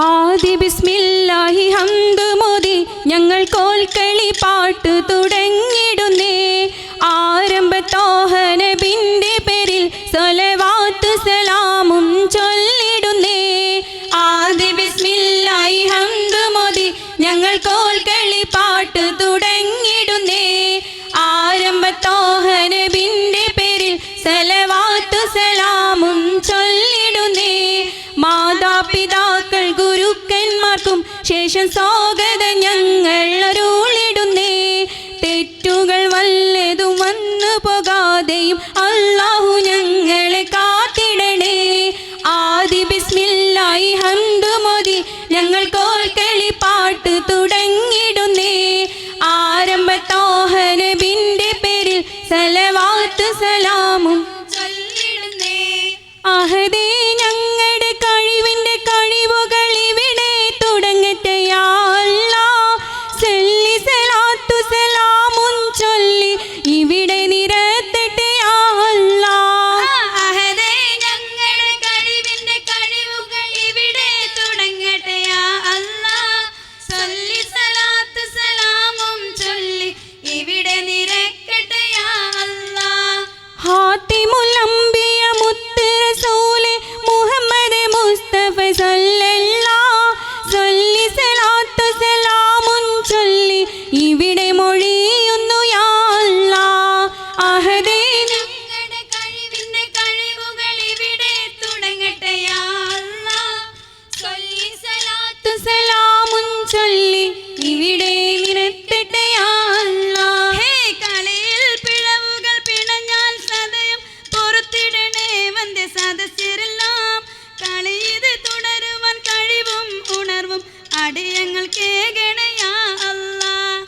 ആദി ബിസ്മില്ലാഹി ഹംദ് മോദി ഞങ്ങൾ കോൽക്കളി പാട്ട് തുടങ്ങിടുന്നേ. ആരംഭത്തോഹ നബിന്റെ പേരിൽ സ്വലവാത്ത് സലാമും ചൊല്ലിടുന്നേ. ആദി ബിസ്മില്ലാഹി ഹംദ് മോദി ഞങ്ങൾ കോൽക്കളി പാട്ട് തുടങ്ങിടുന്നേ. ആരംഭത്തോഹ നബിന്റെ പേരിൽ സ്വലവാത്ത് സലാമും ചൊല്ലിടുന്നേ. മാതാപിതാക്കൾ ഗുരുക്കന്മാർക്കും ശേഷം സ്വാഗതം ഞങ്ങൾ അരുളിടുന്നേ. തെറ്റുകൾ വല്ലതും വന്നു പോകാതെയും അല്ലാഹു ഞങ്ങളെ കാത്തിടണേ. ആദി ബിസ്മില്ലാഹി ഹംദ് മോദി ഞങ്ങൾ കോൽക്കളി പാട്ട് തുടങ്ങിടുന്നേ. ആരംഭത്തോഹ നബിന്റെ പേരിൽ സലവാത്ത് സലാമും ചൊല്ലിടുന്നേ. അഹദേ ഞങ്ങളുടെ കഴിവിന്റെ കഴിവുകൾ ഇവിടെ തുടങ്ങട്ടെ യാ അല്ലാഹ്. സല്ലി സലാത്തു സലാമുൻ ചൊല്ലി ഇവിടെ നിരത്തട്ടെ യാ അല്ലാഹ്. അഹദേ ഞങ്ങളുടെ കഴിവിന്റെ കഴിവുകൾ ഇവിടെ തുടങ്ങട്ടെ യാ അല്ലാഹ്. സല്ലി സലാത്തു സലാമും ചൊല്ലി ഇവിടെ നിരക്കട്ടെ യാ അല്ലാഹ്. ഹാത്തിമുൽ അംബിയ മുത്ത് റസൂലെ മുഹമ്മദ് മുസ്തഫ സല്ലല്ലാഹ്. സല്ലി സലാത്തു സലാമുൻ ചൊല്ലി ഇവിടെ മൊഴിയുന്നു യാ അല്ലാഹ്. അഹദേ ഞങ്ങളുടെ കഴിവിന്റെ കഴിവുകൾ ഇവിടെ തുടങ്ങട്ടെ യാ അല്ലാഹ്. സല്ലി സലാത്തു സലാമുൻ ചൊല്ലി ഇവിടെ നിരത്തട്ടെ യാ അല്ലാഹ്. ഹേ കളിയിൽ പിഴവുകൾ പിണഞ്ഞാൽ സദയം പൊറുത്തിടണേ വന്ദേ സദസ്യരെല്ലാം. കളിയത് തുടരുവാൻ കഴിവും ഉണർവും അടിയങ്ങൾ കേകണേ യാ അല്ലാഹ്.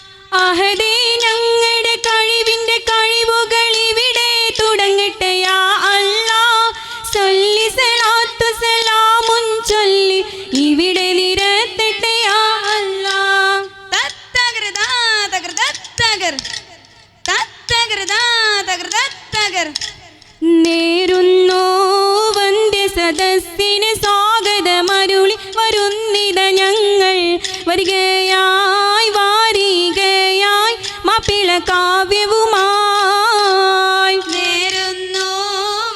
അഹദേ ഞങ്ങളുടെ കഴിവിന്റെ കഴിവുകൾ ഇവിടെ തുടങ്ങട്ടെ യാ അല്ലാഹ്. സല്ലി സലാത്തു സലാമുൻ ചൊല്ലി ഇവിടെ നിരത്തട്ടെ യാ അല്ലാഹ്. തത്തകൃതാ തകൃതത്തകർ തത്തകൃതാ തകൃതത്തകർ. നേരുന്നു വന്ദേ സദസ്സിന് സ്വാഗതമരുളി വരുന്നിത ഞങ്ങൾ വരികയായി വാരികയായി മാപ്പിള കാവ്യവുമായി. നേരുന്നു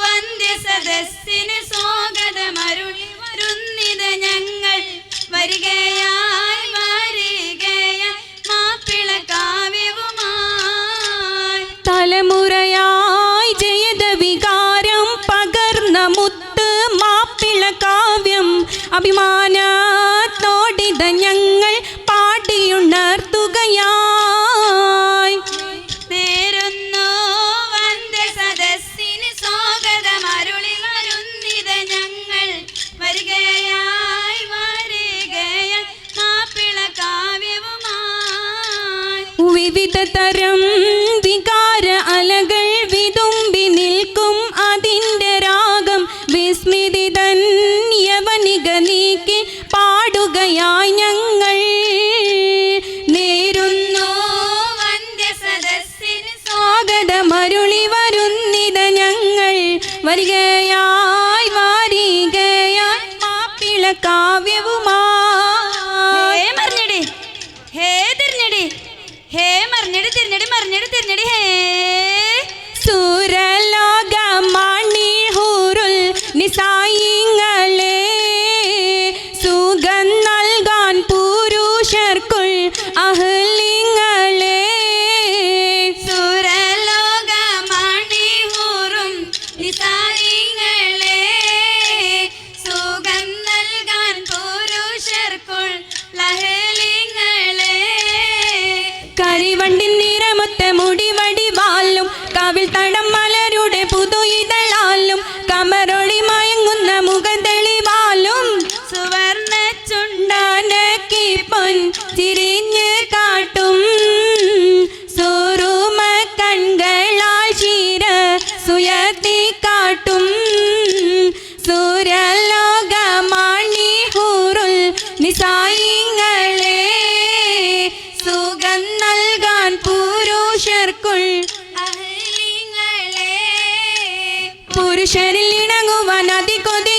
വന്ദേ സദസ്സിന് സ്വാഗതമരുളി വരുന്നിത ഞങ്ങൾ വരികയായി വാരികയായി മാപ്പിള കാവ്യവുമായി. തലമുറയായി ജയത വികാരം പകർന്ന മുത്ത് മാപ്പിള കാവ്യം അഭിമാനത്തോടിത ഞങ്ങൾ പാടിയുണർത്തുകയായി. നേരുന്നു വന്ദേ സദസ്സിന് സ്വാഗതമരുളി വരുന്നിത ഞങ്ങൾ വരികയായി വാരികയായി മാപ്പിള കാവ്യവുമായി. വിവിധ തരം വികാര അലകൾ വിതുമ്പി നിൽക്കും അതിൻ്റെ രാഗം വിസ്മൃതിതൻ യവനിക നീക്കി പാടുകയായി ഞങ്ങൾ. നേരുന്നു വന്ദേ സദസ്സിന് സ്വാഗതമരുളി വരുന്നിത ഞങ്ങൾ വരികയായി വാരികയായി മാപ്പിള കാവ്യവുമായി. ഹേ മറിഞ്ഞടി ഹേ തിരിഞ്ഞടി ഹേ മറിഞ്ഞടി തിരിഞ്ഞടി മറിഞ്ഞടി തിരിഞ്ഞടി ഹേ. സുരലോകമണി ഹൂറുൽ നിസായിങ്ങളെ സുഖം നൽകാൻ പുരുഷർക്കുൾ അഹ്ലിങ്ങളെ. സുരലോകമണിഹൂറും നിസായിങ്ങളെ സുഖം നൽകാൻ പുരുഷർക്കുൾ ലഹലിങ്ങളെ. കരിവണ്ടിൻ നിറമൊത്ത മുടിവടിവാലും കവിൾ തടം മലരുടെ പുതു ഇതളാലും കമറൊളി മയങ്ങുന്ന മുഖതെളിവാലും സുവർണ ചുണ്ടാനക്കി പൊൻ ചിരിഞ്ഞ് കാട്ടും സുറുമ കൺകളാൽ ശീര സുയർത്തി കാട്ടും സൂര്യലോകമണി ഹൂറുൽ നിസായിങ്ങളെ സുഖം നൽകാൻ പുരുഷർക്കുൾ അഹ്ലിങ്ങളെ. പുരുഷരിൽ ഇണങ്ങുവാൻ അതികൊതി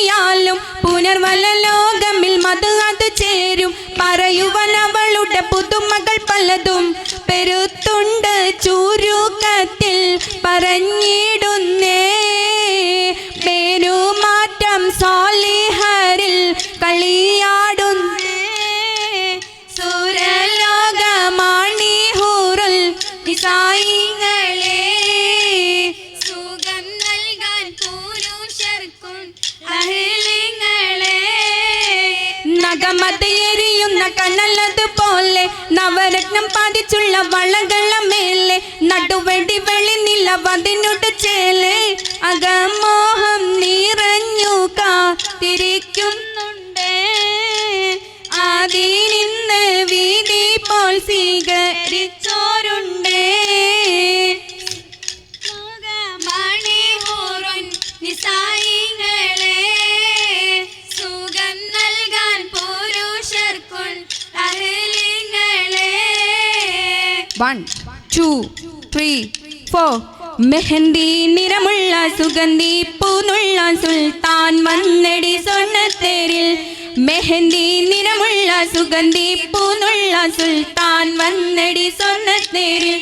ഉയർവല ലോകമിൽ മധു അത് ചേരും പറയുവൻ അവളുടെ പുതുമകൾ പലതും പെരുത്തുണ്ട് ചുരുക്കത്തിൽ പറഞ്ഞിടുന്നേ പേരുമാറ്റം സാലിഹരിൽ കളിയാടുന്നേ സുരലോകമാണി ഹൂറുൽ നിസായികളെ സുഖം നൽകാൻ പുരുഷർക്കും അഹ്ലിങ്ങളെ നഗമത് എരിയുന്ന കനലതുപോലെ നവരത്നം പാതിച്ചുള്ള വളകള മേലെ നടുവെടി വെളി നിലവതിനുട് ചേലെ അകമോഹം നിറഞ്ഞു കാത്തിരിക്കുന്നുണ്ട് ആദിനിന്ന് വീതി പോൽ സ്വീകരിച്ചോരുണ്ട് മണിഹൂറുൻ നിസായികളെ സുഖം നൽകാൻ പുരുഷർക്കുൾ അഹ്ലിങ്ങളെ 1 2 3 4 മെഹന്തി നിറമുള്ള സുഗന്ധി പൂനുള്ള സുൽത്താൻ വന്നടി സ്വർണ്ണത്തേരിൽ മെഹന്തി നിറമുള്ള സുഗന്ധി പൂനുള്ള സുൽത്താൻ വന്നടി സ്വർണ്ണത്തേരിൽ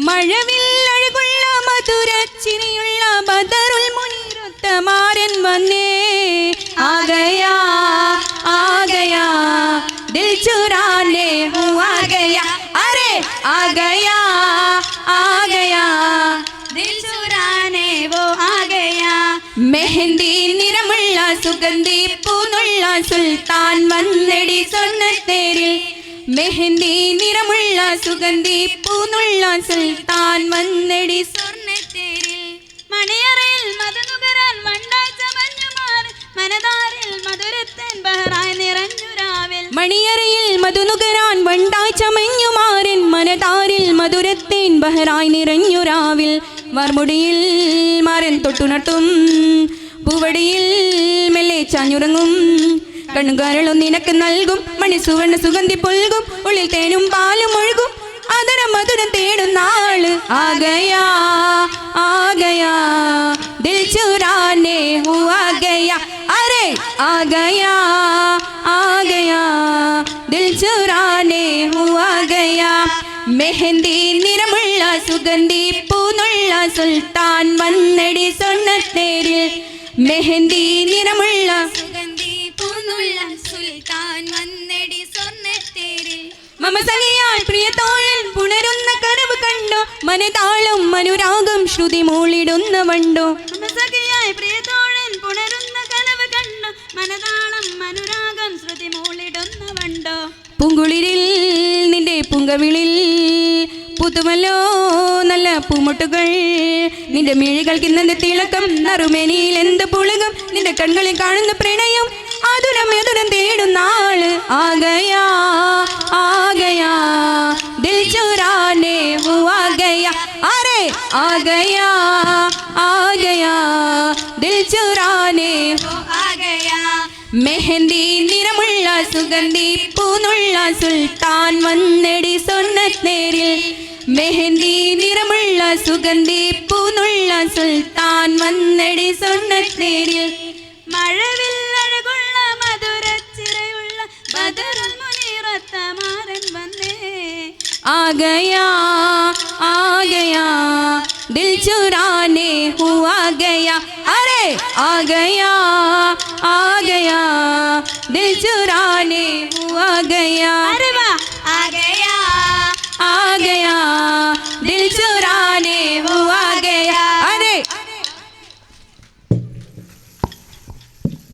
മഴവിൽ അഴകുള്ള മധുരച്ചിരിയുള്ള ബദറുൽ മുനീറത്ത മാരൻ വന്നേ ആഗയാ ആഗയാ ദിൽ ചുരാനെ ഹൂ ആഗയാ അരെ ആഗയാ ആഗയാ ദിൽ ചുരാനെ വോ ആഗയാ മെഹന്തി നിറമുള്ള സുഗന്ധി പൂനുള്ള സുൽത്താൻ വന്നടി സ്വർണ്ണത്തേരിൽ മെഹന്തി നിറമുള്ള സുഗന്ധി പൂനുള്ള സുൽത്താൻ വന്നടി സ്വർണ്ണത്തേരിൽ മണിയറയിൽ മധുനുകരാൻ വണ്ടായി ചമഞ്ഞു മാറി മനതാരിൽ മധുരത്തൻ ബഹറായി നിറഞ്ഞു രാവിൽ മണിയറയിൽ മധുനുകരാൻ വണ്ടായി ചമഞ്ഞു മാറിൻ മനതാരിൽ മധുരത്തേൻ ബഹറായി നിറഞ്ഞു രാവിൽ വാർമുടിയിൽ മാരൻ തൊട്ടുനട്ടും പൂവടിയിൽ മെല്ലെ ചാഞ്ഞുറങ്ങും കണ്ണുകാരളും നിനക്ക് നൽകും മണി സുവർണ സുഗന്ധി പുൽകും ഉള്ളിൽ തേനും പാലും ഒഴുകും അതര മധുരം തേടുന്ന ആള് ആഗയാ ആഗയാ ദിൽ ചുരാനെ ഹൂ ആഗയാ അരെ ആഗയാ ആഗയാ ദിൽ ചുരാനെ ഹൂ ആഗയാ മെഹന്തി നിറമുള്ള സുഗന്ധി പൂനുള്ള സുൽത്താൻ വന്നടി സ്വർണ്ണത്തേരിൽ മെഹന്തി നിറമുള്ള സുഗന്ധി പൂനുള്ള സുൽത്താൻ വന്നടി സ്വർണ്ണത്തേരിൽ മമ സഖിയാൽ പ്രിയതോഴൻ പുണരുന്ന കനവ് കണ്ടോ മനതാളം അനുരാഗം ശ്രുതി മൂളിടുന്ന വണ്ടോ മമ സഖിയാൽ പ്രിയതോഴൻ പുണരുന്ന കനവ് കണ്ടോ മനതാളം അനുരാഗം ശ്രുതി മൂളിടുന്ന വണ്ടോ പൂങ്കുളിരിൽ നിന്റെ പൂങ്കവിളിൽ പുതുമല്ലോ നല്ല പൂമുട്ടുകൾ നിന്റെ മിഴികൾക്ക് ഇന്നത്തെ തിളക്കം നറുമേനിയിൽ എന്ത് പുളകം നിന്റെ കണ്ണുകളിൽ കാണുന്ന പ്രണയം ആതുരം എതുരം തേടുന്ന ആള് ആഗയാ ആഗയാ ദിൽ ചുരാനെ ഹൂ ആഗയാ അരെ ആഗയാ ആഗയാ ദിൽ ചുരാനെ ഹൂ ആഗയാ മെഹന്തി നിറമുള്ള സുഗന്ധി പൂനുള്ള സുൽത്താൻ വന്നടി സ്വർണ്ണത്തേരിൽ മെഹന്തി നിറമുള്ള സുഗന്ധി പൂനുള്ള സുൽത്താൻ വന്നടി സ്വർണ്ണത്തേരിൽ മഴവിൽ അഴകുള്ള മധുരച്ചിറയുള്ള ബദറുൽ മുനീറത്ത മാരൻ വന്നേ ആഗയാ ആഗയാ ദിൽ ചുരാനെ ഹൂ ആഗയാ അരെ ആഗയാ ആഗയാ ദിൽ ചുരാനെ ഹൂ ആഗയാ അരെ വാ ആഗയാ